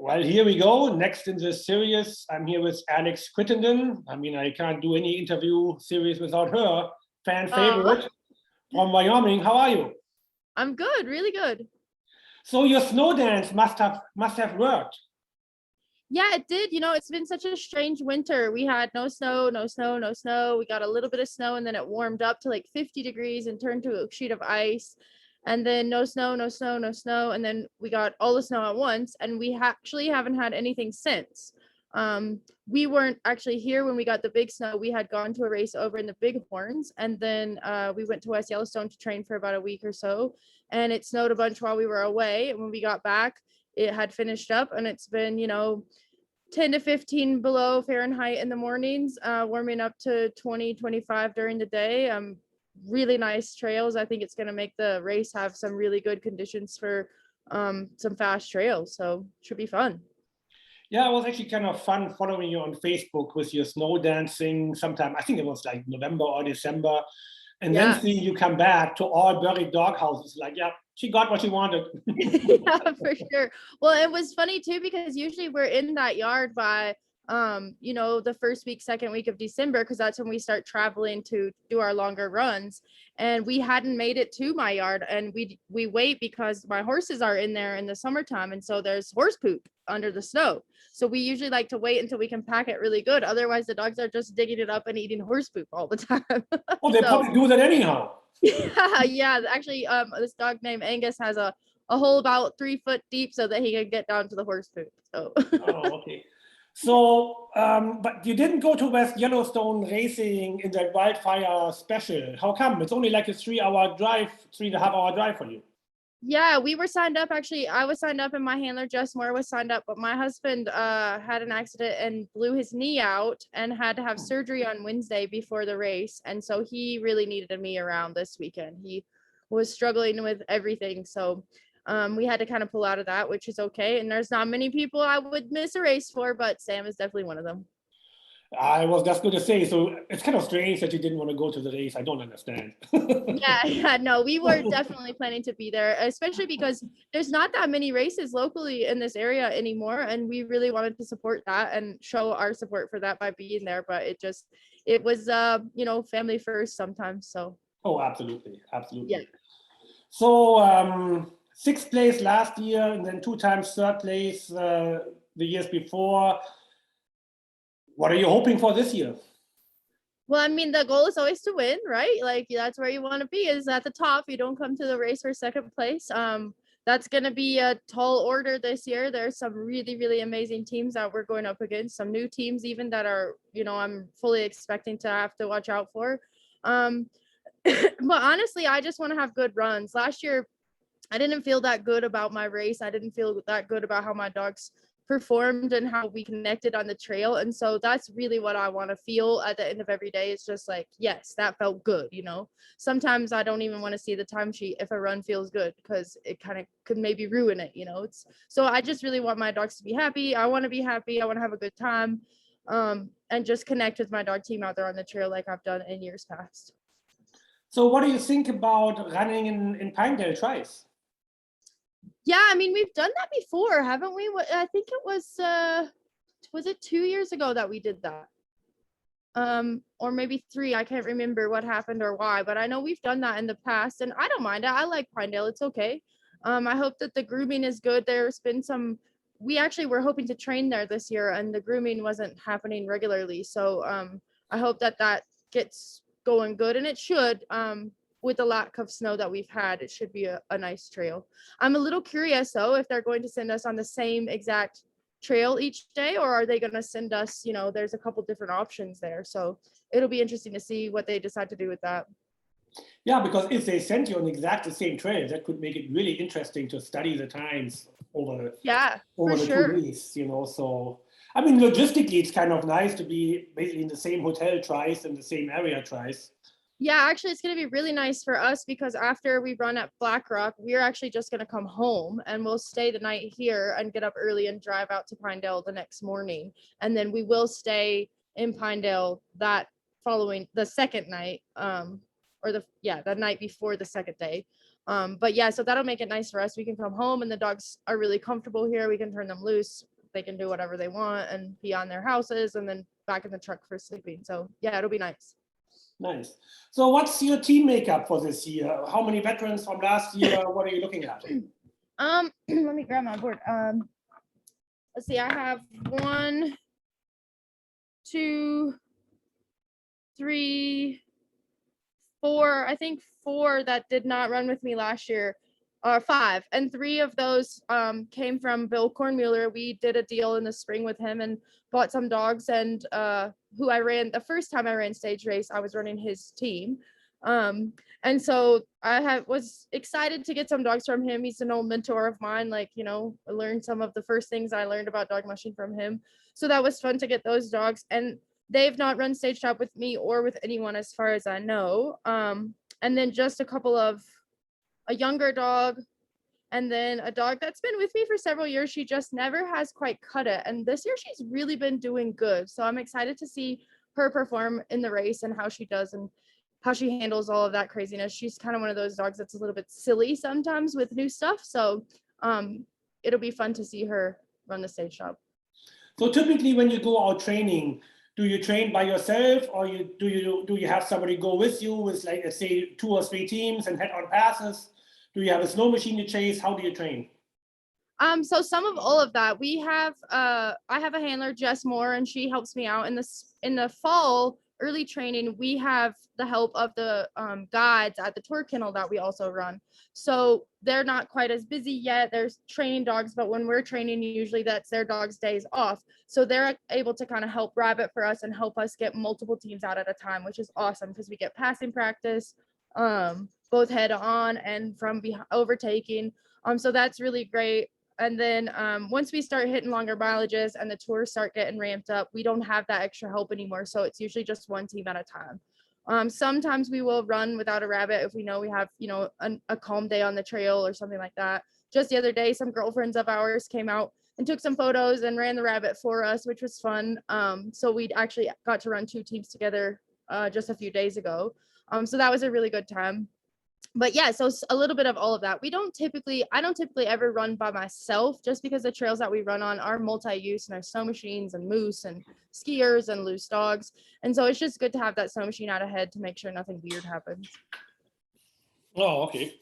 Well, here we go. Next in the series, I'm here with Alix Crittenden. I mean, I can't do any interview series without her. Fan favorite from Wyoming. How are you? I'm good, really good. So your snow dance must have worked. Yeah, it did. You know, it's been such a strange winter. We had no snow, no snow, no snow. We got a little bit of snow and then it warmed up to like 50 degrees and turned to a sheet of ice. And then no snow, no snow, no snow. And then we got all the snow at once. And we actually haven't had anything since. We weren't actually here when we got the big snow. We had gone to a race over in the Bighorns. And then we went to West Yellowstone to train for about a week or so. And it snowed a bunch while we were away. And when we got back, it had finished up and it's been, 10 to 15 below Fahrenheit in the mornings, warming up to 20, 25 during the day. Really nice trails. I think it's going to make the race have some really good conditions for some fast trails. So should be fun. Yeah, it was actually kind of fun following you on Facebook with your snow dancing sometime. I think it was like November or December. And then seeing you come back to all buried dog houses, like, yeah, she got what she wanted. Yeah, for sure. Well, it was funny too, because usually we're in that yard by, the first week, second week of December, because that's when we start traveling to do our longer runs. And we hadn't made it to my yard, and we wait because my horses are in there in the summertime. And so there's horse poop under the snow. So we usually like to wait until we can pack it really good. Otherwise, the dogs are just digging it up and eating horse poop all the time. Well, they probably do that anyhow. Yeah. Actually, this dog named Angus has a hole about 3 foot deep so that he can get down to the horse poop. So. Oh, okay. So, but you didn't go to West Yellowstone racing in that Wildfire Special. How come? It's only like a 3-hour drive, 3.5-hour drive for you. Yeah, we were signed up. Actually, I was signed up and my handler, Jess Moore, was signed up. But my husband had an accident and blew his knee out and had to have surgery on Wednesday before the race. And so he really needed me around this weekend. He was struggling with everything. So we had to kind of pull out of that, which is okay. And there's not many people I would miss a race for, but Sam is definitely one of them. I was just going to say, so it's kind of strange that you didn't want to go to the race. I don't understand. No, we were definitely planning to be there, especially because there's not that many races locally in this area anymore. And we really wanted to support that and show our support for that by being there. But it was, family first sometimes. So. Oh, absolutely. Absolutely. Yeah. So, 6th place last year and then 2 times 3rd place the years before. What are you hoping for this year? Well, I mean, the goal is always to win, right? Like, that's where you want to be, is at the top. You don't come to the race for 2nd place. That's going to be a tall order this year. There's some really, really amazing teams that we're going up against, some new teams even that are, I'm fully expecting to have to watch out for. But honestly, I just want to have good runs. Last year, I didn't feel that good about my race. I didn't feel that good about how my dogs performed and how we connected on the trail. And so that's really what I want to feel at the end of every day. It's just like, yes, that felt good. Sometimes I don't even want to see the timesheet if a run feels good, because it kind of could maybe ruin it. So I just really want my dogs to be happy. I want to be happy. I want to have a good time, and just connect with my dog team out there on the trail like I've done in years past. So what do you think about running in Pinedale twice? Yeah, I mean, we've done that before, haven't we? I think it was it 2 years ago that we did that? Or maybe 3, I can't remember what happened or why, but I know we've done that in the past and I don't mind it. I like Pinedale, it's okay. I hope that the grooming is good. There's been we actually were hoping to train there this year and the grooming wasn't happening regularly. So I hope that gets going good, and it should. With the lack of snow that we've had, it should be a nice trail. I'm a little curious though, if they're going to send us on the same exact trail each day, or are they going to send us, there's a couple different options there. So it'll be interesting to see what they decide to do with that. Yeah, because if they send you on exactly the same trail, that could make it really interesting to study the times over the 2 weeks, So, I mean, logistically, it's kind of nice to be basically in the same hotel twice and the same area twice. Yeah, actually, it's going to be really nice for us because after we run at Black Rock, we're actually just going to come home and we'll stay the night here and get up early and drive out to Pinedale the next morning. And then we will stay in Pinedale that following the second night, the night before the second day. But yeah, so that'll make it nice for us. We can come home and the dogs are really comfortable here. We can turn them loose. they can do whatever they want and be on their houses and then back in the truck for sleeping. So yeah, it'll be nice. Nice. So what's your team makeup for this year? How many veterans from last year? What are you looking at? Let me grab my board. Let's see, I have 1, 2, 3, 4, I think 4 that did not run with me last year, or 5, and 3 of those came from Bill Cormier. We did a deal in the spring with him and bought some dogs, and who I ran the first time I ran stage race, I was running his team. And so I was excited to get some dogs from him. He's an old mentor of mine. Like, you know, I learned some of the first things I learned about dog mushing from him. So that was fun to get those dogs. And they've not run stage top with me or with anyone as far as I know. And then just a younger dog, and then a dog that's been with me for several years. She just never has quite cut it. And this year she's really been doing good. So I'm excited to see her perform in the race and how she does and how she handles all of that craziness. She's kind of one of those dogs that's a little bit silly sometimes with new stuff. So it'll be fun to see her run the stage top. So typically when you go out training, do you train by yourself, or do you have somebody go with you with, like, let's say 2 or 3 teams and head on passes? Do you have a snow machine you chase? How do you train? So some of all of that. We have I have a handler, Jess Moore, and she helps me out in the fall early training. We have the help of the guides at the tour kennel that we also run. So they're not quite as busy yet. There's training dogs, but when we're training, usually that's their dogs' days off. So they're able to kind of help rabbit for us and help us get multiple teams out at a time, which is awesome because we get passing practice, both head on and from overtaking. So that's really great. And then once we start hitting longer mileages and the tours start getting ramped up, we don't have that extra help anymore. So it's usually just one team at a time. Sometimes we will run without a rabbit if we know we have, you know, a calm day on the trail or something like that. Just the other day, some girlfriends of ours came out and took some photos and ran the rabbit for us, which was fun. So we actually got to run 2 teams together just a few days ago. So that was a really good time. But yeah, so a little bit of all of that. I don't typically ever run by myself, just because the trails that we run on are multi-use, and there's snow machines and moose and skiers and loose dogs. And so it's just good to have that snow machine out ahead to make sure nothing weird happens. Oh, okay.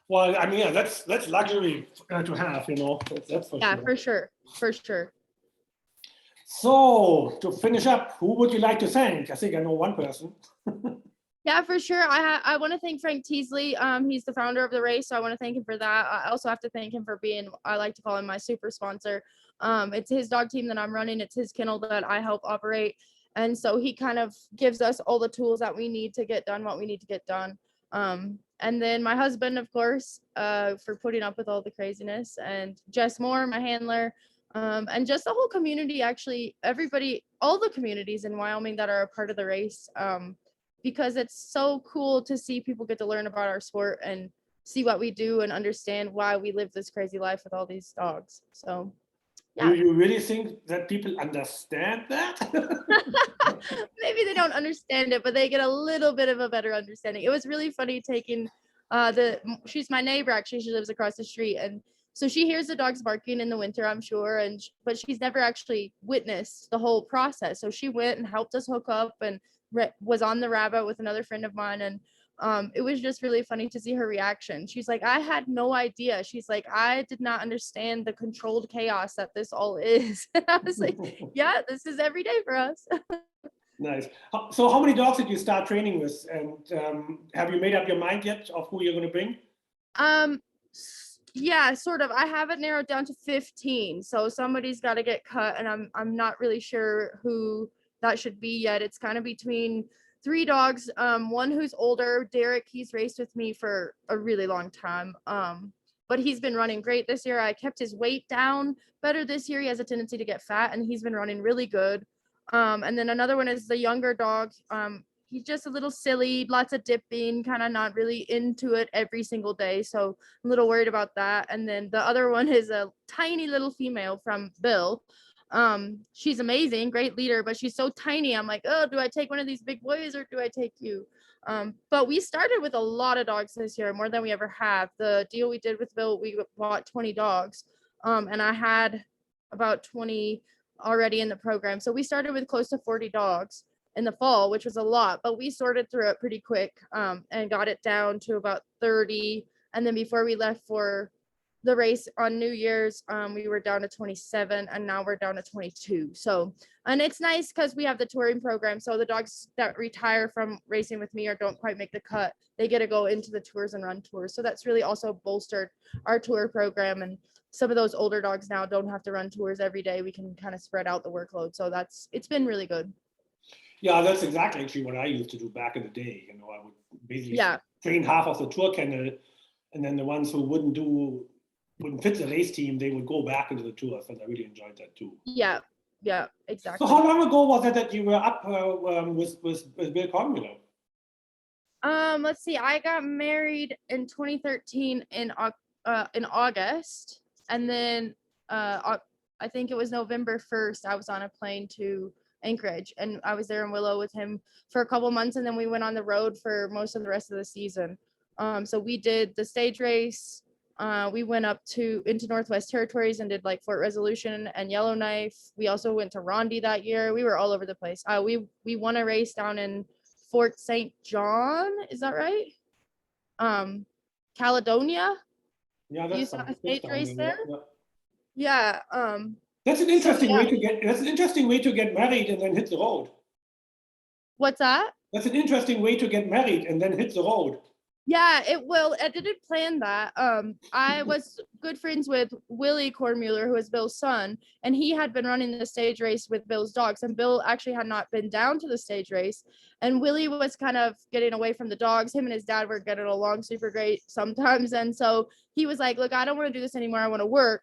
Well, I mean, yeah, that's luxury to have, you know. That's for yeah, sure. for sure. So to finish up, who would you like to thank? I think I know one person. Yeah, for sure. I want to thank Frank Teasley. He's the founder of the race, so I want to thank him for that. I also have to thank him for being, I like to call him my super sponsor. It's his dog team that I'm running. It's his kennel that I help operate. And so he kind of gives us all the tools that we need to get done what we need to get done. And then my husband, of course, for putting up with all the craziness, and Jess Moore, my handler, and just the whole community, actually, everybody, all the communities in Wyoming that are a part of the race. Because it's so cool to see people get to learn about our sport and see what we do and understand why we live this crazy life with all these dogs. So, yeah. Do you really think that people understand that? Maybe they don't understand it, but they get a little bit of a better understanding. It was really funny taking she's my neighbor, actually. She lives across the street. And so she hears the dogs barking in the winter, I'm sure. But she's never actually witnessed the whole process. So she went and helped us hook up and was on the rabbit with another friend of mine, and it was just really funny to see her reaction. She's like, I had no idea. She's like, I did not understand the controlled chaos that this all is. And I was like, yeah, this is every day for us. Nice. So how many dogs did you start training with, and have you made up your mind yet of who you're going to bring? Yeah, sort of. I have it narrowed down to 15, so somebody's got to get cut, and I'm not really sure who that should be yet. It's kind of between 3 dogs. One who's older, Derek, he's raced with me for a really long time. But he's been running great this year. I kept his weight down better this year. He has a tendency to get fat, and he's been running really good. And then another one is the younger dog. He's just a little silly, lots of dipping, kind of not really into it every single day. So I'm a little worried about that. And then the other one is a tiny little female from Bill. She's amazing, great leader, but she's so tiny. I'm like, oh, do I take one of these big boys or do I take you? But we started with a lot of dogs this year, more than we ever have. The deal we did with Bill, we bought 20 dogs. And I had about 20 already in the program. So we started with close to 40 dogs in the fall, which was a lot, but we sorted through it pretty quick and got it down to about 30. And then before we left for the race on New Year's, we were down to 27, and now we're down to 22. So, and it's nice because we have the touring program. So the dogs that retire from racing with me or don't quite make the cut, they get to go into the tours and run tours. So that's really also bolstered our tour program. And some of those older dogs now don't have to run tours every day. We can kind of spread out the workload. So it's been really good. Yeah, that's exactly actually what I used to do back in the day. You know, I would basically train half of the tour kennel, and then the ones who wouldn't fit the race team, they would go back into the tours, and I really enjoyed that too. Yeah, exactly. So how long ago was it that you were up with Bill Cormier? Let's see, I got married in 2013 in August, and then I think it was November 1st, I was on a plane to Anchorage, and I was there in Willow with him for a couple months, and then we went on the road for most of the rest of the season. So we did the stage race. We went up into Northwest Territories and did like Fort Resolution and Yellowknife. We also went to Rondy that year. We were all over the place. We won a race down in Fort St. John. Is that right? Caledonia. Yeah, that's a stage race there. Yeah. That's an interesting way to get. That's an interesting way to get married and then hit the road. What's that? That's an interesting way to get married and then hit the road. Yeah, I didn't plan that. I was good friends with Willie Cormier, who is Bill's son, and he had been running the stage race with Bill's dogs, and Bill actually had not been down to the stage race, and Willie was kind of getting away from the dogs. Him and his dad were getting along super great sometimes, and so he was like, look, I don't want to do this anymore. I want to work.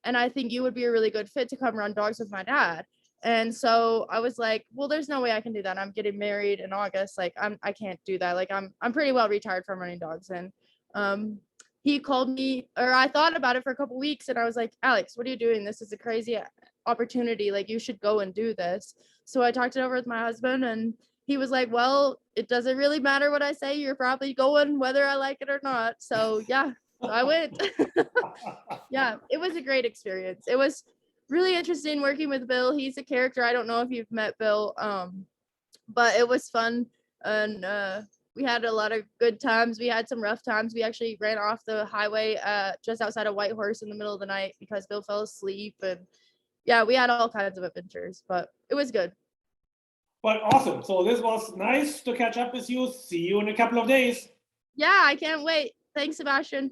And I think you would be a really good fit to come run dogs with my dad. And so I was like, well, there's no way I can do that. I'm getting married in August. Like, I can't do that. Like, I'm pretty well retired from running dogs. And he called me, or I thought about it for a couple weeks, and I was like, Alex, what are you doing? This is a crazy opportunity. Like, you should go and do this. So I talked it over with my husband, and he was like, well, it doesn't really matter what I say. You're probably going whether I like it or not. So yeah, I went. Yeah, it was a great experience. It was really interesting working with Bill. He's a character. I don't know if you've met Bill, but it was fun, and we had a lot of good times. We had some rough times. We actually ran off the highway just outside of Whitehorse in the middle of the night because Bill fell asleep, and yeah, we had all kinds of adventures, but it was good. Well, awesome. So this was nice to catch up with you. See you in a couple of days. Yeah, I can't wait. Thanks, Sebastian.